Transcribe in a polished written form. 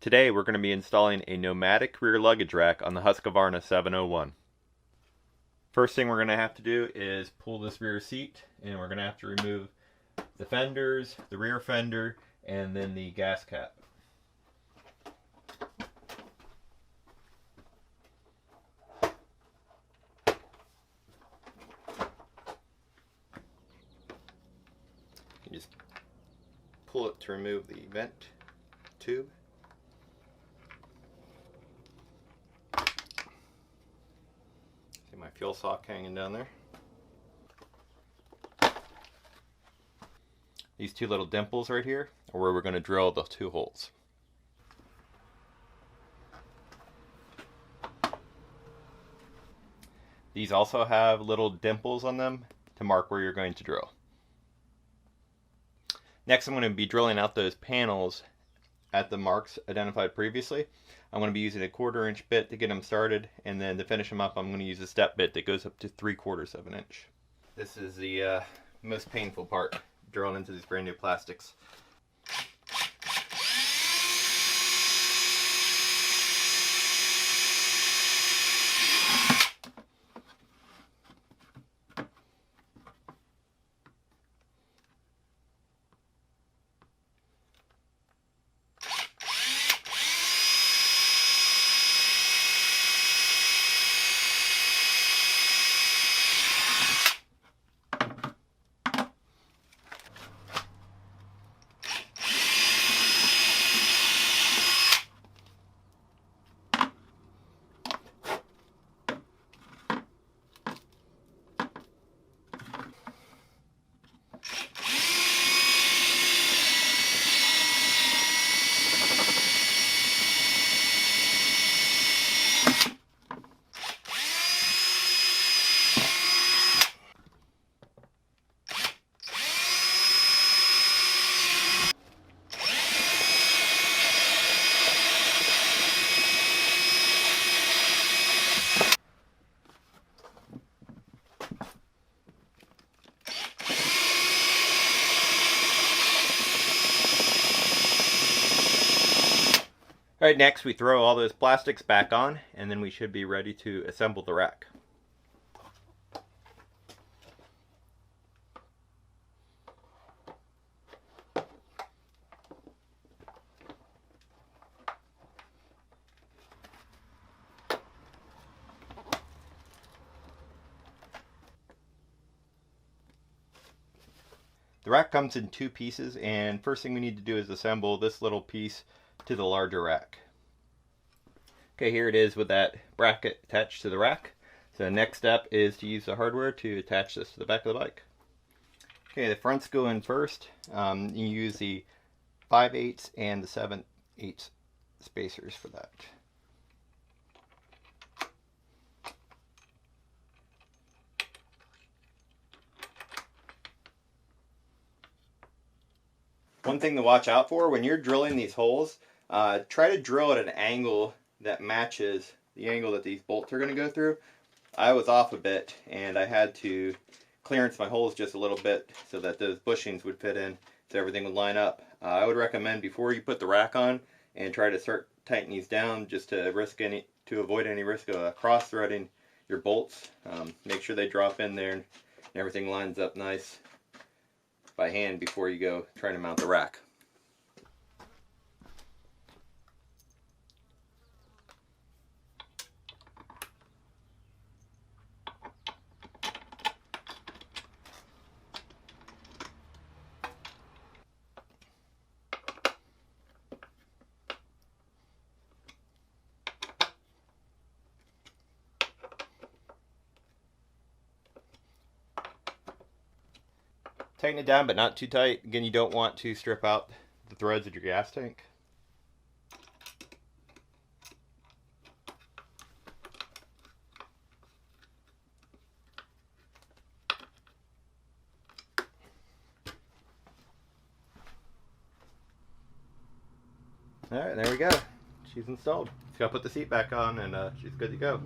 Today we're going to be installing a Nomadic rear luggage rack on the Husqvarna 701. First thing we're going to have to do is pull this rear seat, and we're going to have to remove the fenders, the rear fender, and then the gas cap. You just pull it to remove the vent tube. See my fuel sock hanging down there. These two little dimples right here are where we're going to drill the two holes. These also have little dimples on them to mark where you're going to drill. Next, I'm going to be drilling out those panels at the marks identified previously. I'm going to be using a 1/4 inch bit to get them started, and then to finish them up I'm going to use a step bit that goes up to 3/4 of an inch. This is the most painful part, drilling into these brand new plastics. Alright, next we throw all those plastics back on, and then we should be ready to assemble the rack. The rack comes in two pieces, and first thing we need to do is assemble this little piece to the larger rack. Okay, here it is with that bracket attached to the rack. So the next step is to use the hardware to attach this to the back of the bike. Okay, the fronts go in first. You use the 5/8 and the 7/8 spacers for that. One thing to watch out for when you're drilling these holes, try to drill at an angle that matches the angle that these bolts are going to go through. I was off a bit, and I had to clearance my holes just a little bit so that those bushings would fit in, so everything would line up. I would recommend before you put the rack on and try to start tightening these down, just to avoid any risk of cross-threading your bolts. Make sure they drop in there and everything lines up nice by hand before you go trying to mount the rack. Tighten it down, but not too tight. Again, you don't want to strip out the threads of your gas tank. Alright, there we go. She's installed. Just gotta put the seat back on, and she's good to go.